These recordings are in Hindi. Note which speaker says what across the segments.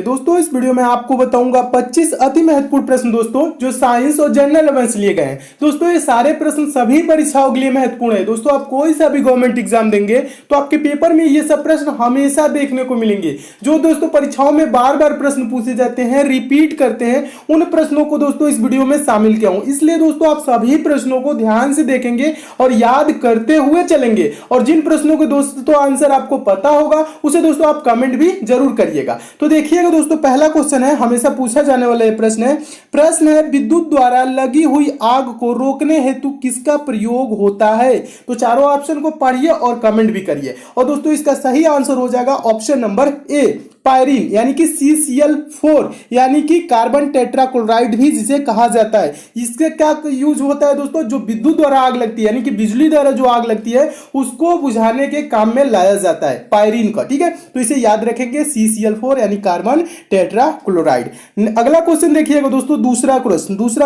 Speaker 1: दोस्तों इस वीडियो में आपको बताऊंगा 25 अति महत्वपूर्ण प्रश्न दोस्तों जो साइंस और जनरल अवेयरनेस लिए गए हैं। दोस्तों ये सारे प्रश्न सभी परीक्षाओं के लिए महत्वपूर्ण है। दोस्तों आप कोई सा भी गवर्नमेंट एग्जाम देंगे तो आपके पेपर में ये सब प्रश्न हमेशा देखने को मिलेंगे। जो दोस्तों परीक्षाओं में बार बार प्रश्न पूछे जाते हैं, रिपीट करते हैं, उन प्रश्नों को दोस्तों इस वीडियो में शामिल किया हूं। इसलिए दोस्तों आप सभी प्रश्नों को ध्यान से देखेंगे और याद करते हुए चलेंगे। और जिन प्रश्नों के दोस्तों आंसर आपको पता होगा उसे दोस्तों आप कमेंट भी जरूर करिएगा। तो देखिएगा दोस्तों, पहला क्वेश्चन है, हमेशा पूछा जाने वाला ये प्रश्न है विद्युत द्वारा लगी हुई आग को रोकने हेतु किसका प्रयोग होता है। तो चारों ऑप्शन को पढ़िए और कमेंट भी करिए। और दोस्तों इसका सही आंसर हो जाएगा ऑप्शन नंबर ए, पायरीन यानी कि CCl4 यानी कि कार्बन टेट्राक्लोराइड भी जिसे कहा जाता है। इसके क्या यूज होता है दोस्तों, जो विद्युत द्वारा आग लगती है यानी कि बिजली द्वारा जो आग लगती है उसको बुझाने के काम में लाया जाता है पायरीन का। ठीक है, तो इसे याद रखेंगे CCl4 यानी कार्बन टेट्राक्लोराइड। अगला क्वेश्चन देखिएगा दोस्तों, दूसरा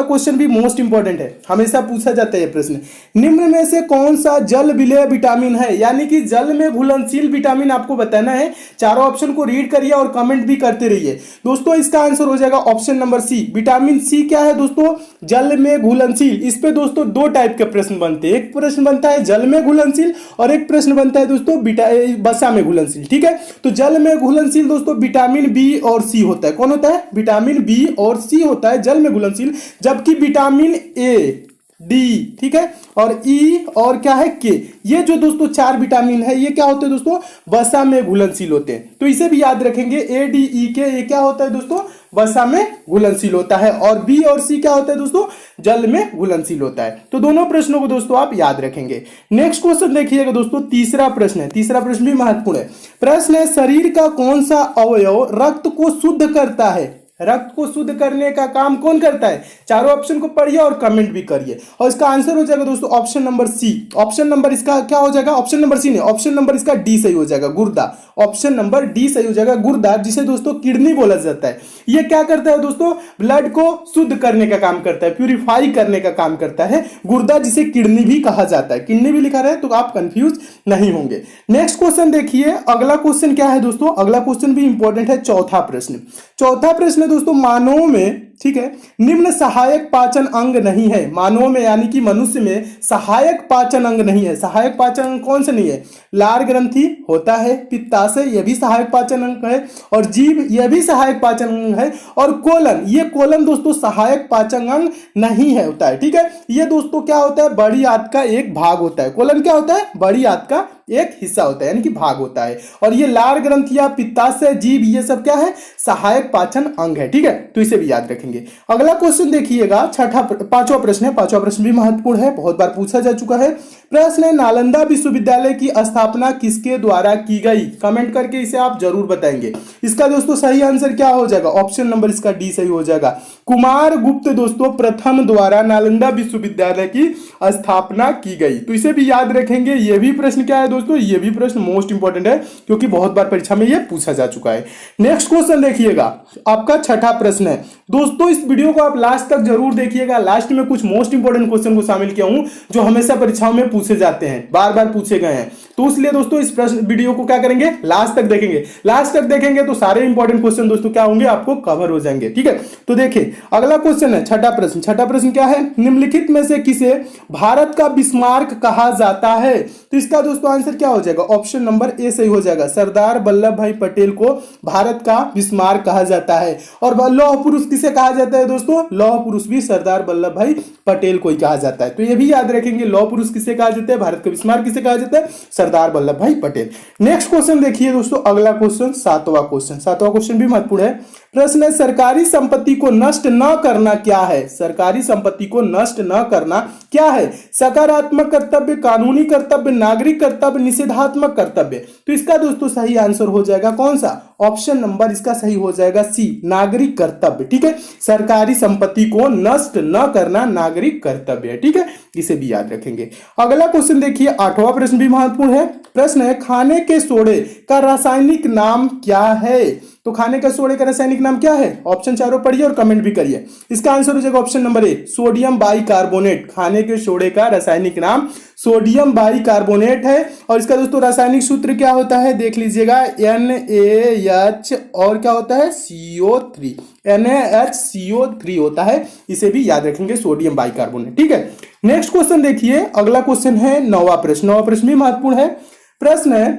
Speaker 1: क्वेश्चन भी मोस्ट इंपॉर्टेंट है, हमेशा पूछा जाता है यह प्रश्न। निम्न में से कौन सा जल विलेय विटामिन है, यानी कि जल में घुलनशील विटामिन आपको बताना है। चारों ऑप्शन को रीड करिए और कमेंट भी करते रहिए। दोस्तों इसका आंसर हो जाएगा option number C, vitamin C. क्या है दोस्तों, जल में घुलनशील। इस पे दोस्तों दो टाइप के प्रश्न बनते हैं, एक प्रश्न बनता है जल में घुलनशील और एक प्रश्न बनता है दोस्तों वसा में घुलनशील। ठीक है, तो जल में घुलनशील दोस्तों विटामिन बी और सी होता है। कौन होता है, विटामिन बी और सी होता है जल में घुलनशील, जबकि विटामिन ए, डी, ठीक है, और ई और क्या है के, ये जो दोस्तों चार विटामिन है ये क्या होते हैं दोस्तों, वसा में घुलनशील होते हैं। तो इसे भी याद रखेंगे, ए डी ई के, ये क्या होता है दोस्तों, वसा में घुलनशील होता है। और बी और सी क्या होता है दोस्तों, जल में घुलनशील होता है। तो दोनों प्रश्नों को दोस्तों आप याद रखेंगे। नेक्स्ट क्वेश्चन देखिएगा दोस्तों, तीसरा प्रश्न है, तीसरा प्रश्न भी महत्वपूर्ण है। प्रश्न है शरीर का कौन सा अवयव रक्त को शुद्ध करता है। रक्त को शुद्ध करने का काम कौन करता है। चारों ऑप्शन को पढ़िए और कमेंट भी करिए। और इसका आंसर हो जाएगा दोस्तों option number C. Option number इसका क्या हो जाएगा, ऑप्शन नंबर सी नहीं, ऑप्शन नंबर इसका डी सही हो जाएगा, गुर्दा। ऑप्शन नंबर डी सही हो जाएगा, गुर्दा, जिसे दोस्तों किडनी बोला जाता है। ये क्या करता है दोस्तों, ब्लड को शुद्ध करने का काम करता है, प्यूरिफाई करने का काम करता है गुर्दा, जिसे किडनी भी कहा जाता है। किडनी भी लिखा रहे तो आप कंफ्यूज नहीं होंगे। नेक्स्ट क्वेश्चन देखिए, अगला क्वेश्चन क्या है दोस्तों, अगला क्वेश्चन भी इंपॉर्टेंट है। चौथा प्रश्न दोस्तों, मानव में, ठीक है, निम्न सहायक पाचन अंग नहीं है। मानव में यानी कि मनुष्य में सहायक पाचन अंग नहीं है। सहायक पाचन अंग कौन से नहीं है, लार ग्रंथि होता है, पित्ताशय यह भी सहायक पाचन अंग है, और जीभ यह भी सहायक पाचन अंग है, और कोलन, ये कोलन दोस्तों सहायक पाचन अंग नहीं है होता है। ठीक है, ये दोस्तों क्या होता है, बड़ी आंत का एक भाग होता है। कोलन क्या होता है, बड़ी आंत का एक हिस्सा होता है यानी कि भाग होता है। और ये लार ग्रंथियां, पित्ताशय, जीभ, ये सब क्या है, सहायक पाचन अंग है। ठीक है, तो इसे भी याद रखेंगे। अगला क्वेश्चन देखिएगा, पांचवा प्रश्न है। पांचवा प्रश्न भी महत्वपूर्ण है, बहुत बार पूछा जा चुका है। प्रश्न है नालंदा विश्वविद्यालय की स्थापना किसके द्वारा की गई। कमेंट करके इसे आप जरूर बताएंगे। इसका दोस्तों सही आंसर क्या हो जाएगा, ऑप्शन नंबर इसका डी सही हो जाएगा, कुमार गुप्त दोस्तों प्रथम द्वारा नालंदा विश्वविद्यालय की स्थापना की गई। तो इसे भी याद रखेंगे। यह भी प्रश्न क्या है दोस्तों, ये भी प्रश्न मोस्ट इंपॉर्टेंट है क्योंकि बहुत बार परीक्षा में यह पूछा जा चुका है। नेक्स्ट क्वेश्चन देखिएगा, आपका छठा प्रश्न है दोस्तों। इस वीडियो को आप लास्ट तक जरूर देखिएगा। लास्ट में कुछ मोस्ट इंपॉर्टेंट क्वेश्चन को शामिल किया हूं जो हमेशा परीक्षाओं में पूछे जाते हैं, बार बार पूछे गए हैं। तो इसलिए दोस्तों इस प्रश्न वीडियो को क्या करेंगे, लास्ट तक देखेंगे। लास्ट तक देखेंगे तो सारे इंपॉर्टेंट क्वेश्चन दोस्तों क्या होंगे, आपको कवर हो जाएंगे। ठीक है, तो देखिए अगला क्वेश्चन है छठा प्रश्न। छठा प्रश्न क्या है, निम्नलिखित में से किसे भारत का बिस्मार्क कहा जाता है। तो इसका दोस्तों आंसर क्या हो जाएगा, ऑप्शन नंबर ए सही हो जाएगा, सरदार वल्लभ भाई पटेल को भारत का बिस्मार्क कहा जाता है। और लौह पुरुष किसे कहा जाता है दोस्तों, लौह पुरुष भी सरदार वल्लभ भाई पटेल को ही कहा जाता है। तो ये भी याद रखेंगे, लौह पुरुष किसे कहा जाता है, भारत का बिस्मार्क किसे कहा जाता है, सरदार वल्लभ भाई पटेल। नेक्स्ट क्वेश्चन देखिए दोस्तों, अगला क्वेश्चन सातवां क्वेश्चन भी महत्वपूर्ण है। प्रश्न है सरकारी संपत्ति को नष्ट न करना क्या है। सरकारी संपत्ति को नष्ट न करना क्या है, सकारात्मक कर्तव्य, कानूनी कर्तव्य, नागरिक कर्तव्य, निषेधात्मक कर्तव्य। तो इसका दोस्तों सही आंसर हो जाएगा कौन सा, ऑप्शन नंबर इसका सही हो जाएगा सी, नागरिक कर्तव्य। ठीक है, सरकारी संपत्ति को नष्ट न करना नागरिक कर्तव्य है। ठीक है, इसे भी याद रखेंगे। अगला क्वेश्चन देखिए, आठवां प्रश्न भी महत्वपूर्ण है। प्रश्न है खाने के सोडे का रासायनिक नाम क्या है। तो खाने का सोडे का रासायनिक नाम क्या है, ऑप्शन चारों पढ़िए और कमेंट भी करिए। इसका आंसर हो जाएगा option number A, sodium bicarbonate. खाने के सोडे का रासायनिक नाम सोडियम बाइकार्बोनेट है। और इसका दोस्तों रासायनिक सूत्र क्या होता है, देख लीजिएगा, NaCl। NaH और क्या होता है CO3, NaHCO3 होता है, इसे भी याद रखेंगे, सोडियम बाइकार्बोनेट। ठीक है, नेक्स्ट क्वेश्चन देखिए, अगला क्वेश्चन है नौवां प्रश्न। नौवां प्रश्न भी महत्वपूर्ण है। प्रश्न है,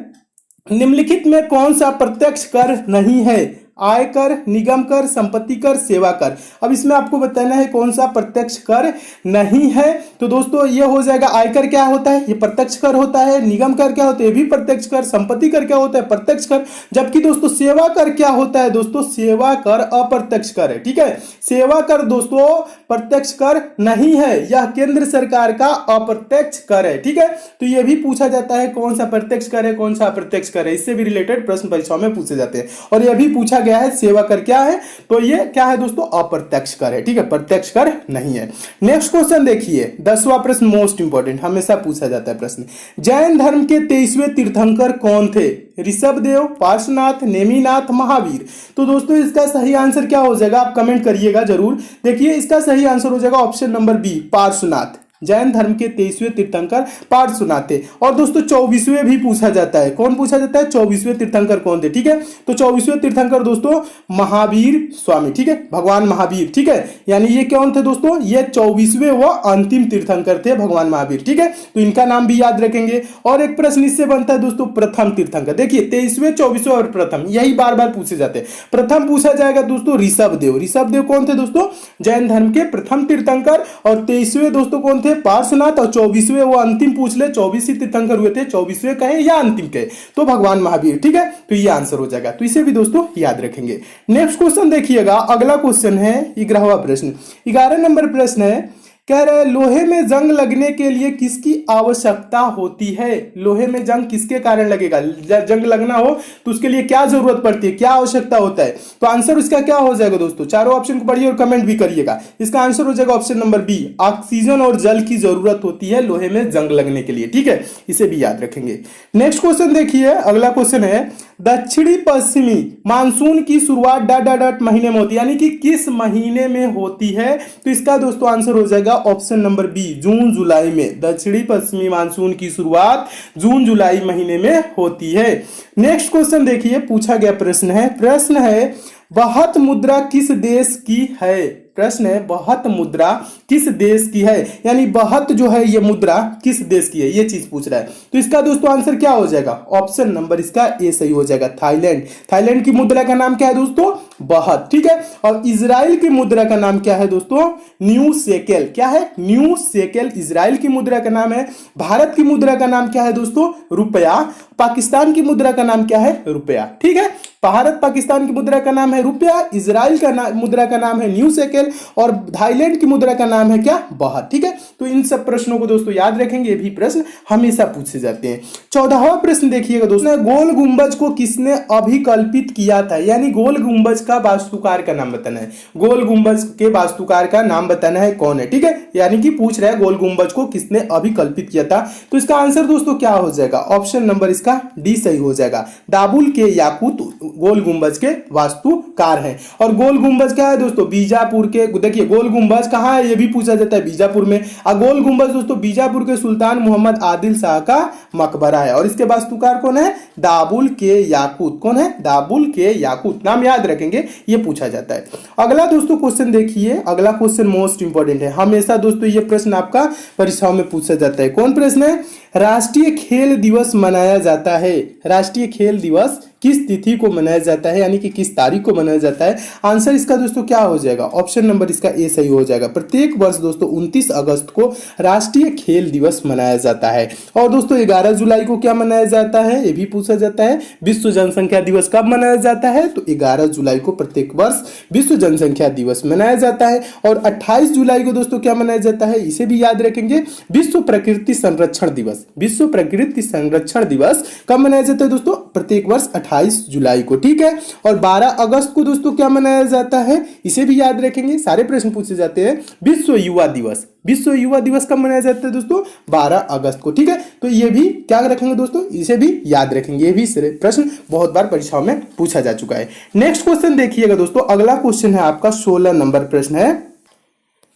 Speaker 1: निम्नलिखित में कौन सा प्रत्यक्ष कर नहीं है? आयकर, निगम कर, संपत्ति कर, सेवा कर। अब इसमें आपको बताना है कौन सा प्रत्यक्ष कर नहीं है। तो दोस्तों ये हो जाएगा, आयकर क्या होता है? ये प्रत्यक्ष कर होता है। निगम कर क्या होता है? ये भी प्रत्यक्ष कर। संपत्ति कर क्या होता है? प्रत्यक्ष कर। जबकि दोस्तों सेवा कर क्या होता है? दोस्तों सेवा कर अप्रत्यक्ष कर है। ठीक है, सेवा कर दोस्तों प्रत्यक्ष कर नहीं है, यह केंद्र सरकार का अप्रत्यक्ष कर है। ठीक है, तो ये भी पूछा जाता है कौन सा प्रत्यक्ष कर है, कौन सा अप्रत्यक्ष कर है, इससे भी रिलेटेड प्रश्न परीक्षाओं में पूछे जाते हैं। और यह भी पूछा गया है सेवा कर क्या है, तो ये क्या है दोस्तों? अप्रत्यक्ष कर है। ठीक है, प्रत्यक्ष कर नहीं है। नेक्स्ट क्वेश्चन देखिए, 10वां प्रश्न मोस्ट इंपॉर्टेंट, हमेशा पूछा जाता है प्रश्न। जैन धर्म के 23वें तीर्थंकर कौन थे? ऋषभदेव, पार्श्वनाथ, नेमिनाथ, महावीर। तो दोस्तों इसका सही आंसर क्या हो जाएगा? आप कमेंट करिएगा जरूर। देखिए इसका सही आंसर हो जाएगा option number B, Parshvanath. Jain धर्म के 23वें तीर्थंकर पार्श्वनाथ थे। और दोस्तों 24वें भी पूछा जाता है। कौन पूछा जाता है? 24वें तीर्थंकर कौन थे? ठीक है, तो 24वें तीर्थंकर दोस्तों महावीर स्वामी। ठीक है, भगवान महावीर। ठीक है, यानी ये कौन थे दोस्तों? ये 24वें व अंतिम तीर्थंकर थे भगवान महावीर। ठीक है, तो इनका नाम भी याद रखेंगे। और एक प्रश्न इससे बनता है दोस्तों, प्रथम तीर्थंकर। देखिए 23वें, 24वें और प्रथम, यही बार बार पूछे जाते हैं। प्रथम पूछा जाएगा दोस्तों ऋषभदेव। ऋषभदेव कौन थे दोस्तों? जैन धर्म के प्रथम तीर्थंकर। और 23वें दोस्तों कौन थे? पार्श्वनाथ। और 24वें वो अंतिम पूछ ले, 24 ही तीर्थंकर हुए थे, 24वें कहे या अंतिम कहे, तो भगवान महावीर। ठीक है, तो ये आंसर हो जाएगा, तो इसे भी दोस्तों याद रखेंगे। नेक्स्ट क्वेश्चन देखिएगा, अगला क्वेश्चन है 11वां प्रश्न। 11 नंबर प्रश्न है, कह रहे हैं लोहे में जंग लगने के लिए किसकी आवश्यकता होती है? लोहे में जंग किसके कारण लगेगा? जंग लगना हो तो उसके लिए क्या जरूरत पड़ती है, क्या आवश्यकता होता है? तो आंसर इसका क्या हो जाएगा दोस्तों? चारों ऑप्शन को पढ़िए और कमेंट भी करिएगा। इसका आंसर हो जाएगा ऑप्शन नंबर बी, ऑक्सीजन और जल की जरूरत होती है लोहे में जंग लगने के लिए। ठीक है, इसे भी याद रखेंगे। नेक्स्ट क्वेश्चन देखिए, अगला क्वेश्चन है, दक्षिणी पश्चिमी मानसून की शुरुआत डॉट डॉट डॉट महीने में होती है, यानी कि किस महीने में होती है? तो इसका दोस्तों आंसर हो जाएगा ऑप्शन नंबर बी, जून जुलाई में। दक्षिणी पश्चिमी मानसून की शुरुआत जून जुलाई महीने में होती है। नेक्स्ट क्वेश्चन देखिए, पूछा गया प्रश्न है बहत मुद्रा किस देश की है? प्रश्न है बहत मुद्रा किस देश की है, यानी बहत जो है ये मुद्रा किस देश की है, ये चीज पूछ रहा है। तो इसका दोस्तों आंसर क्या हो जाएगा? ऑप्शन नंबर इसका ए सही हो जाएगा, थाईलैंड। थाईलैंड की मुद्रा का नाम क्या है दोस्तों? बहत। ठीक है, और इजराइल की मुद्रा का नाम क्या है दोस्तों? New shekel. क्या है? न्यू शेकेल इजराइल की मुद्रा का नाम है। भारत की मुद्रा का नाम क्या है दोस्तों? रुपया। पाकिस्तान की मुद्रा का नाम क्या है? रुपया। ठीक है, भारत पाकिस्तान की मुद्रा का नाम है रुपया, इजराइल का मुद्रा का नाम है न्यू शेकेल, और थाईलैंड की मुद्रा का नाम है क्या? बहत। ठीक है, तो इन सब प्रश्नों को दोस्तों याद रखेंगे, ये भी प्रश्न हमेशा पूछे जाते हैं। 14वां प्रश्न देखिएगा दोस्तों, गोल गुंबज को किसने अभिकल्पित किया था? यानी गोल गुंबज का वास्तुकार का नाम बताना है। गोल गुंबज के वास्तुकार का नाम बताना है कौन है? ठीक है, यानी कि पूछ रहा है गोल गुंबज को किसने अभिकल्पित किया था। तो इसका आंसर दोस्तों क्या हो जाएगा? ऑप्शन नंबर इसका डी सही हो जाएगा। दाबुल के याकूत गोल गुंबज के वास्तुकार हैं। और गोल गुंबज क्या है दोस्तों? बीजापुर के। देखिए गोल गुंबज कहां है, ये भी पूछा जाता है, बीजापुर में। और गोल गुंबज दोस्तों बीजापुर के सुल्तान मोहम्मद आदिल शाह का मकबरा है। और इसके वास्तुकार कौन है? दाबुल के याकूत। कौन है? दाबुल के याकूत। नाम याद रखेंगे, ये पूछा जाता है। अगला दोस्तों क्वेश्चन देखिए, अगला क्वेश्चन मोस्ट इंपॉर्टेंट है, हमेशा दोस्तों ये प्रश्न आपका परीक्षाओं में पूछा जाता है। कौन प्रश्न है? राष्ट्रीय खेल दिवस मनाया जाता है। राष्ट्रीय खेल दिवस किस तिथि को मनाया जाता है, यानी कि किस तारीख को मनाया जाता है? आंसर इसका दोस्तों क्या हो जाएगा? ऑप्शन नंबर इसका ए सही हो जाएगा। प्रत्येक वर्ष दोस्तों 29 अगस्त को राष्ट्रीय खेल दिवस मनाया जाता है। और दोस्तों 11 जुलाई को क्या मनाया जाता है, ये भी पूछा जाता है। विश्व जनसंख्या दिवस कब मनाया जाता है? तो 11 जुलाई को प्रत्येक वर्ष विश्व जनसंख्या दिवस मनाया जाता है। और 28 जुलाई को दोस्तों क्या मनाया जाता है, इसे भी याद रखेंगे, विश्व प्रकृति संरक्षण दिवस। विश्व प्रकृति संरक्षण दिवस कब मनाया जाता है दोस्तों? प्रत्येक वर्ष 28 जुलाई को। ठीक है, और 12 अगस्त को दोस्तों क्या मनाया जाता है, इसे भी याद रखेंगे, सारे प्रश्न पूछे जाते हैं। विश्व युवा दिवस। विश्व युवा दिवस कब मनाया जाता है दोस्तों? 12 अगस्त को। ठीक है, तो ये भी क्या रखेंगे दोस्तों, इसे भी याद रखेंगे, ये भी प्रश्न बहुत बार परीक्षाओं में पूछा जा चुका है। नेक्स्ट क्वेश्चन देखिएगा दोस्तों, अगला क्वेश्चन है आपका 16 नंबर प्रश्न है।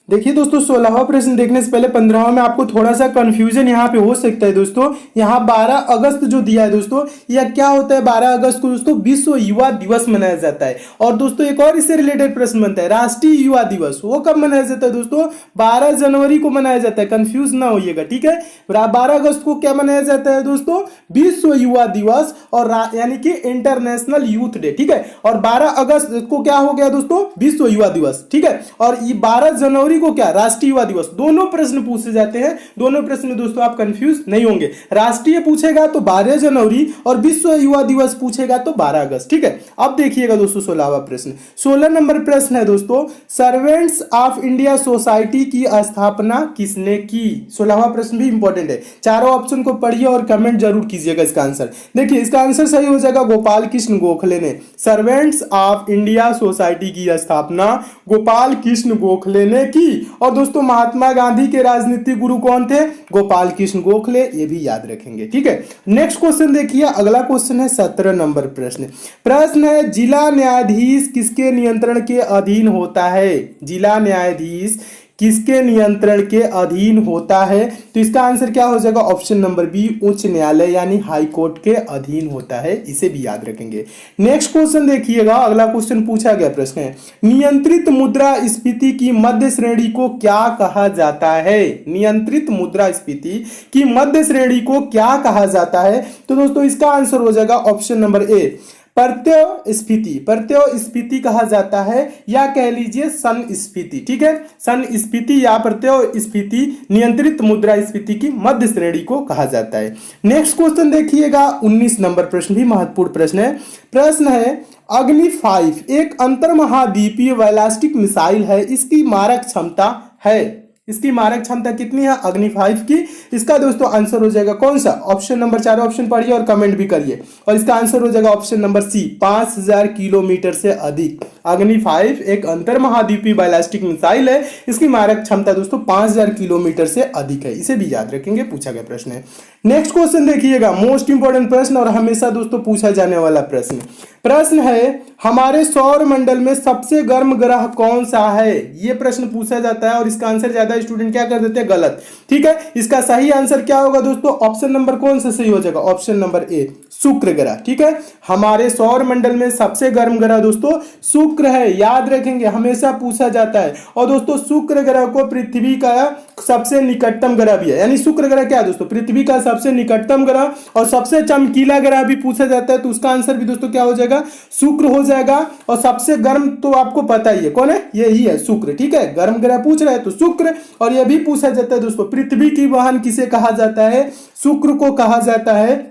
Speaker 1: देखिए दोस्तों 16वां प्रश्न देखने से पहले 15वां में आपको थोड़ा सा कंफ्यूजन यहाँ पे हो सकता है दोस्तों। यहाँ 12 अगस्त जो दिया है दोस्तों, यह क्या होता है? 12 अगस्त को दोस्तों विश्व युवा दिवस मनाया जाता है। और दोस्तों एक और इससे रिलेटेड प्रश्न बनता है, राष्ट्रीय युवा दिवस वो कब मनाया जाता है दोस्तों? 12 जनवरी को मनाया जाता है, कंफ्यूज ना होइएगा, ठीक है। 12 अगस्त को क्या मनाया जाता है दोस्तों? विश्व युवा दिवस, और यानी कि इंटरनेशनल यूथ डे, ठीक है। और 12 अगस्त को क्या हो गया दोस्तों? विश्व युवा दिवस, ठीक है। और ये 12 जनवरी को क्या? राष्ट्रीय युवा दिवस। दोनों प्रश्न पूछे जाते हैं, दोनों प्रश्न में दोस्तों आप कंफ्यूज नहीं होंगे। राष्ट्रीय पूछेगा तो 12 जनवरी और विश्व युवा दिवस पूछेगा तो 12 अगस्त, ठीक है। अब देखिएगा दोस्तों 16वां प्रश्न, 16 नंबर प्रश्न है दोस्तों, सर्वेंट्स ऑफ इंडिया सोसाइटी की स्थापना किसने की? 16वां प्रश्न भी इंपॉर्टेंट है। चारों ऑप्शन को पढ़िए और कमेंट जरूर कीजिएगा इसका आंसर। देखिए इसका आंसर सही हो जाएगा गोपाल कृष्ण गोखले ने। सर्वेंट्स ऑफ इंडिया सोसाइटी की स्थापना गोपाल कृष्ण गोखले ने की। और दोस्तों महात्मा गांधी के राजनीतिक गुरु कौन थे? गोपाल कृष्ण गोखले, ये भी याद रखेंगे, ठीक है। नेक्स्ट क्वेश्चन देखिए, अगला क्वेश्चन है 17 नंबर प्रश्न। प्रश्न है जिला न्यायाधीश किसके नियंत्रण के अधीन होता है? जिला न्यायाधीश किसके नियंत्रण के अधीन होता है? तो इसका आंसर क्या हो जाएगा? ऑप्शन नंबर बी, उच्च न्यायालय यानी हाई कोर्ट के अधीन होता है, इसे भी याद रखेंगे। नेक्स्ट क्वेश्चन देखिएगा, अगला क्वेश्चन पूछा गया प्रश्न है, नियंत्रित मुद्रा स्फीति की मध्य श्रेणी को क्या कहा जाता है? नियंत्रित मुद्रा स्फीति की मध्य श्रेणी को क्या कहा जाता है? तो दोस्तों इसका आंसर हो जाएगा ऑप्शन नंबर ए, प्रत्यय स्फीति। प्रत्यय स्फीति कहा जाता है, या कह लीजिए सन स्फीति, ठीक है। सन स्फीति या प्रत्यय स्फीति नियंत्रित मुद्रा स्फीति की मध्य श्रेणी को कहा जाता है। नेक्स्ट क्वेश्चन देखिएगा, 19 नंबर प्रश्न भी महत्वपूर्ण प्रश्न है। प्रश्न है अग्नि 5 एक अंतर्महाद्वीपीय बैलिस्टिक मिसाइल है, इसकी मारक क्षमता है, इसकी मारक क्षमता कितनी है? अग्नि 5 की। इसका दोस्तों आंसर हो जाएगा कौन सा? ऑप्शन नंबर, चारों ऑप्शन पढ़िए और कमेंट भी करिए। और इसका आंसर हो जाएगा ऑप्शन नंबर सी, 5000 किलोमीटर से अधिक। अग्नि 5 एक अंतर्महाद्वीपीय बैलिस्टिक मिसाइल है, इसकी मारक क्षमता दोस्तों 5000 किलोमीटर से अधिक है, इसे भी याद रखेंगे, पूछा गया प्रश्न है। नेक्स्ट क्वेश्चन देखिएगा, मोस्ट इंपोर्टेंट प्रश्न और हमेशा दोस्तों पूछा जाने वाला प्रश्न। प्रश्न है हमारे सौर मंडल में सबसे गर्म ग्रह कौन सा है? यह प्रश्न पूछा जाता है और इसका आंसर ज्यादा स्टूडेंट क्या कर देते हैं? गलत, ठीक है। इसका सही आंसर क्या होगा दोस्तों? ऑप्शन नंबर कौन सा सही हो जाएगा? ऑप्शन नंबर ए, शुक्र ग्रह, ठीक है। हमारे सौर मंडल में सबसे गर्म ग्रह दोस्तों शुक्र है, याद रखेंगे, हमेशा पूछा जाता है। और दोस्तों शुक्र ग्रह को पृथ्वी का सबसे निकटतम ग्रह भी है, यानी शुक्र ग्रह क्या है दोस्तों? पृथ्वी का सबसे निकटतम ग्रह और सबसे चमकीला ग्रह भी पूछा जाता है, तो उसका आंसर भी दोस्तों क्या हो जाएगा? शुक्र हो जाएगा। और सबसे गर्म तो आपको पता ही है कौन है, यही है शुक्र, ठीक है। गर्म ग्रह पूछ रहे हैं तो शुक्र। और यह भी पूछा जाता है दोस्तों पृथ्वी की बहन किसे कहा जाता है? शुक्र को कहा जाता है।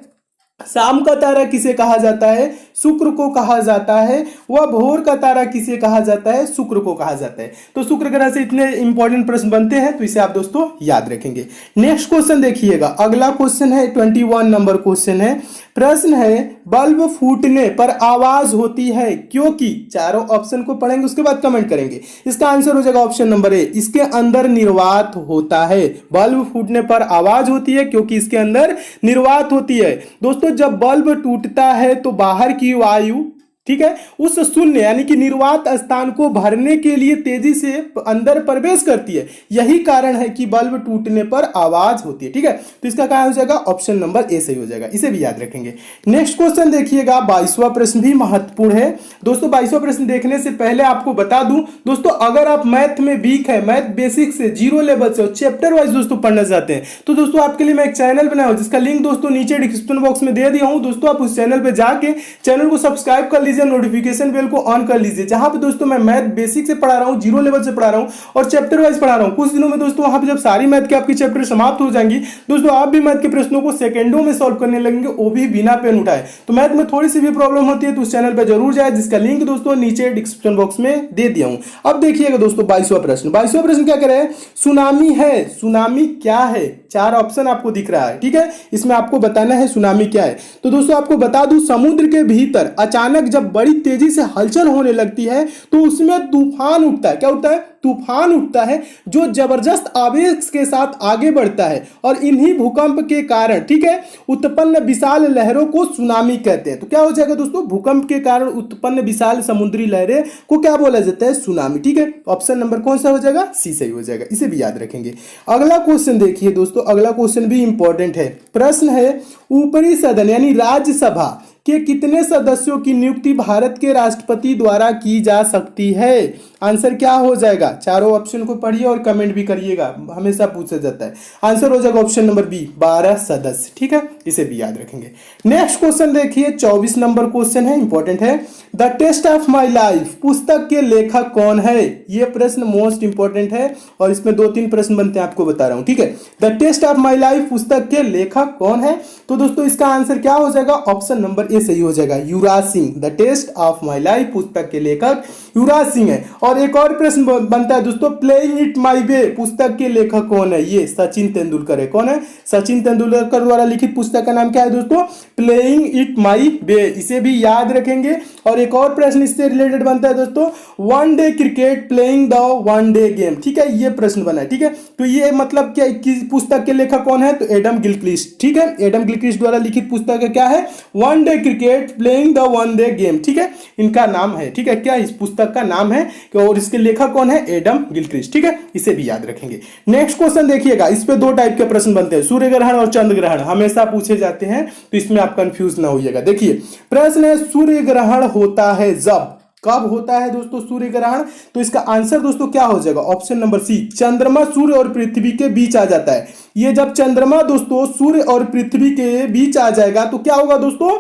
Speaker 1: शाम का तारा किसे कहा जाता है? शुक्र को कहा जाता है। वह भोर का तारा किसे कहा जाता है? शुक्र को कहा जाता है। तो शुक्र ग्रह से इतने इंपॉर्टेंट प्रश्न बनते हैं, तो इसे आप दोस्तों याद रखेंगे। नेक्स्ट क्वेश्चन देखिएगा, अगला क्वेश्चन है 21 नंबर क्वेश्चन है। प्रश्न है बल्ब फूटने पर आवाज होती है क्योंकि? चारों ऑप्शन को पढ़ेंगे उसके बाद कमेंट करेंगे। इसका आंसर हो जाएगा ऑप्शन नंबर ए, इसके अंदर निर्वात होता है। बल्ब फूटने पर आवाज होती है क्योंकि इसके अंदर निर्वात होती है। दोस्तों जब बल्ब टूटता है तो बाहर की वायु, ठीक है, उस शून्य यानी कि निर्वात स्थान को भरने के लिए तेजी से अंदर प्रवेश करती है। यही कारण है कि बल्ब टूटने पर आवाज होती है, ठीक है। तो इसका क्या हो जाएगा? ऑप्शन नंबर ए सही हो जाएगा, इसे भी याद रखेंगे। नेक्स्ट क्वेश्चन देखिएगा, 22वां प्रश्न भी महत्वपूर्ण है दोस्तों। 22वां प्रश्न देखने से पहले आपको बता दूं दोस्तों, अगर आप मैथ में वीक है, मैथ बेसिक से, जीरो लेवल से, चैप्टर वाइज दोस्तों पढ़ना चाहते हैं, तो दोस्तों आपके लिए मैं एक चैनल बनाया हूं जिसका लिंक दोस्तों नीचे डिस्क्रिप्शन बॉक्स में दे दिया हूं। दोस्तों आप उस चैनल पर जाके चैनल को सब्सक्राइब कर लीजिए, नोटिफिकेशन बेल को ऑन कर लीजिए, जहां पे दोस्तों मैं मैथ बेसिक से पढ़ा रहा हूं, जीरो लेवल से पढ़ा रहा हूं और चैप्टर वाइज पढ़ा रहा हूं। कुछ दिनों में दोस्तों वहां पे जब सारी मैथ के आपकी चैप्टर समाप्त हो जाएंगी दोस्तों, आप भी मैथ के प्रश्नों को सेकंडों में सॉल्व करने लगेंगे, वो भी बिना पेन उठाए। तो मैथ में थोड़ी सी भी प्रॉब्लम होती है तो उस चैनल पर जरूर जाए, जिसका लिंक दोस्तों नीचे डिस्क्रिप्शन बॉक्स में दे दिया हूं। अब देखिएगा दोस्तों 22वां प्रश्न। 22वां प्रश्न क्या कह रहे हैं? सुनामी है, सुनामी क्या है? चार ऑप्शन आपको दिख रहा है, ठीक है। इसमें आपको बताना है सुनामी क्या है। तो दोस्तों आपको बता दूं, समुद्र के भीतर अचानक जब जब बड़ी तेजी से हलचल होने लगती है तो उसमें तूफान उठता है। क्या उठता है? तूफान उठता है जो जबरदस्त आवेश के साथ आगे बढ़ता है और इन्हीं भूकंप के कारण, ठीक है, उत्पन्न विशाल लहरों को सुनामी कहते हैं। तो क्या हो जाएगा दोस्तों? भूकंप के कारण उत्पन्न विशाल समुद्री लहरें को क्या बोला जाता है? सुनामी। ठीक है, ऑप्शन नंबर कौन सा हो जाएगा? सी सही हो जाएगा, इसे भी याद रखेंगे। अगला क्वेश्चन देखिए दोस्तों, अगला क्वेश्चन भी इंपॉर्टेंट है। प्रश्न है, ऊपरी सदन यानी राज्यसभा के कितने सदस्यों की नियुक्ति भारत के राष्ट्रपति द्वारा की जा सकती है? आंसर क्या हो जाएगा? चारों ऑप्शन को पढ़िए और कमेंट भी करिएगा, हमेशा पूछा जाता है। आंसर हो जाएगा ऑप्शन नंबर बी, 12 सदस्य। ठीक है, इसे भी याद रखेंगे। नेक्स्ट क्वेश्चन देखिए, 24 नंबर क्वेश्चन है, इंपॉर्टेंट है। The test of my life पुस्तक के लेखक कौन है? यह प्रश्न मोस्ट इंपॉर्टेंट है और इसमें 2-3 प्रश्न बनते हैं, आपको बता रहा हूं। ठीक है, the test of my life पुस्तक के लेखक कौन है? तो दोस्तों इसका आंसर क्या हो जाएगा? ऑप्शन नंबर ए सही हो जाएगा, Yuvraj Singh. The test of my life पुस्तक के लेखक युवराज सिंह है। और एक और प्रश्न बनता है दोस्तों, प्लेइंग इट माई वे पुस्तक के लेखक कौन है? ये सचिन तेंदुलकर है। कौन है? सचिन तेंदुलकर द्वारा लिखित पुस्तक का नाम क्या है दोस्तों? प्लेइंग इट माई वे। इसे भी याद रखेंगे। और एक और प्रश्न इससे रिलेटेड बनता है दोस्तों, one day cricket playing the one day game. ठीक है, ये प्रश्न बना है। ठीक है, तो ये मतलब क्या, पुस्तक के लेखक कौन है? तो एडम गिलक्रिस्ट। ठीक है, एडम गिलक्रिस्ट द्वारा लिखित पुस्तक क्या है? One day cricket playing the one day game. ठीक है, इनका नाम है। ठीक है, क्या इस पुस्तक का नाम है और इसके लेखक कौन है? Adam Gilchrist. ठीक है, इसे भी याद रखेंगे। नेक्स्ट क्वेश्चन देखिएगा, इस पे 2 टाइप के प्रश्न बनते हैं, सूर्य ग्रहण और चंद्र ग्रहण, हमेशा पूछे जाते हैं, तो इसमें आप कंफ्यूज ना होइएगा। देखिए प्रश्न है, सूर्य ग्रहण होता है जब, कब होता है दोस्तों सूर्य ग्रहण? तो इसका आंसर दोस्तों क्या हो जाएगा? ऑप्शन नंबर सी, चंद्रमा सूर्य और पृथ्वी के बीच आ जाता है। ये जब चंद्रमा दोस्तों सूर्य और पृथ्वी के बीच आ जाएगा तो क्या होगा दोस्तों?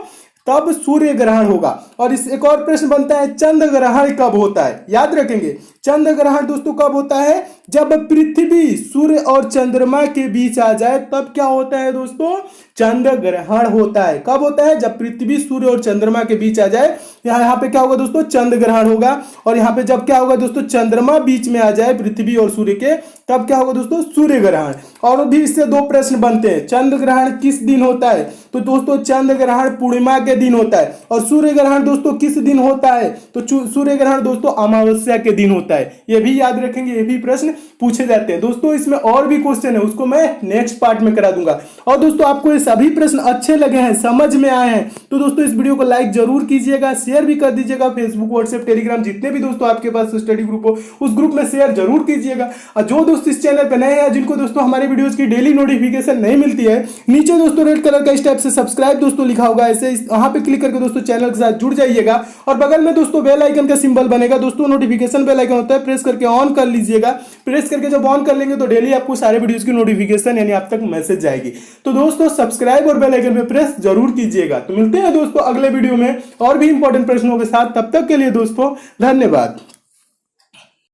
Speaker 1: तब सूर्य ग्रहण होगा। और इस एक और प्रश्न बनता है, चंद्र ग्रहण कब होता है? याद रखेंगे, चंद्र ग्रहण दोस्तों कब होता है? जब पृथ्वी सूर्य और चंद्रमा के बीच आ जाए तब क्या होता है दोस्तों? चंद्र ग्रहण होता है। कब होता है? जब पृथ्वी सूर्य और चंद्रमा के बीच आ जाए। यहाँ पे क्या होगा दोस्तों? चंद्र ग्रहण होगा। और यहाँ पे जब क्या होगा दोस्तों? चंद्रमा बीच में आ जाए पृथ्वी और सूर्य के, तब क्या होगा दोस्तों? सूर्य ग्रहण। और भी इससे 2 प्रश्न बनते हैं, चंद्र ग्रहण किस दिन होता है? तो दोस्तों चंद्र ग्रहण पूर्णिमा के दिन होता है। और सूर्य ग्रहण दोस्तों किस दिन होता है? तो सूर्य ग्रहण दोस्तों अमावस्या के दिन होता है। ये भी याद रखेंगे, ये भी प्रश्न पूछे जाते हैं दोस्तों। इसमें और भी क्वेश्चन है, उसको मैं नेक्स्ट पार्ट में करा दूंगा। और दोस्तों आपको ये सभी प्रश्न अच्छे लगे हैं, समझ में आए हैं, तो दोस्तों इस वीडियो को लाइक जरूर कीजिएगा, शेयर भी कर दीजिएगा। फेसबुक, व्हाट्सएप, टेलीग्राम, जितने भी दोस्तों आपके पास स्टडी ग्रुप हो उस ग्रुप में शेयर जरूर कीजिएगा। और जो दोस्त इस चैनल पर नए हैं, जिनको दोस्तों हमारे वीडियोस की डेली नोटिफिकेशन नहीं मिलती है, नीचे दोस्तों रेड कलर का इस टाइप से सब्सक्राइब दोस्तों लिखा होगा, ऐसे वहां पे क्लिक करके दोस्तों चैनल के साथ जुड़ जाइएगा। और बगल में दोस्तों बेल आइकन का सिंबल बनेगा दोस्तों, नोटिफिकेशन बेल आइकन होता है, प्रेस करके ऑन कर लीजिएगा। प्रेस करके जब ऑन कर लेंगे तो डेली आपको सारे वीडियोस की नोटिफिकेशन यानी आप तक मैसेज जाएगी। तो दोस्तों सब्सक्राइब और बेल आइकन पे प्रेस जरूर कीजिएगा। तो मिलते हैं दोस्तों अगले वीडियो में और भी इंपॉर्टेंट प्रश्नों के साथ, तब तक के लिए दोस्तों धन्यवाद।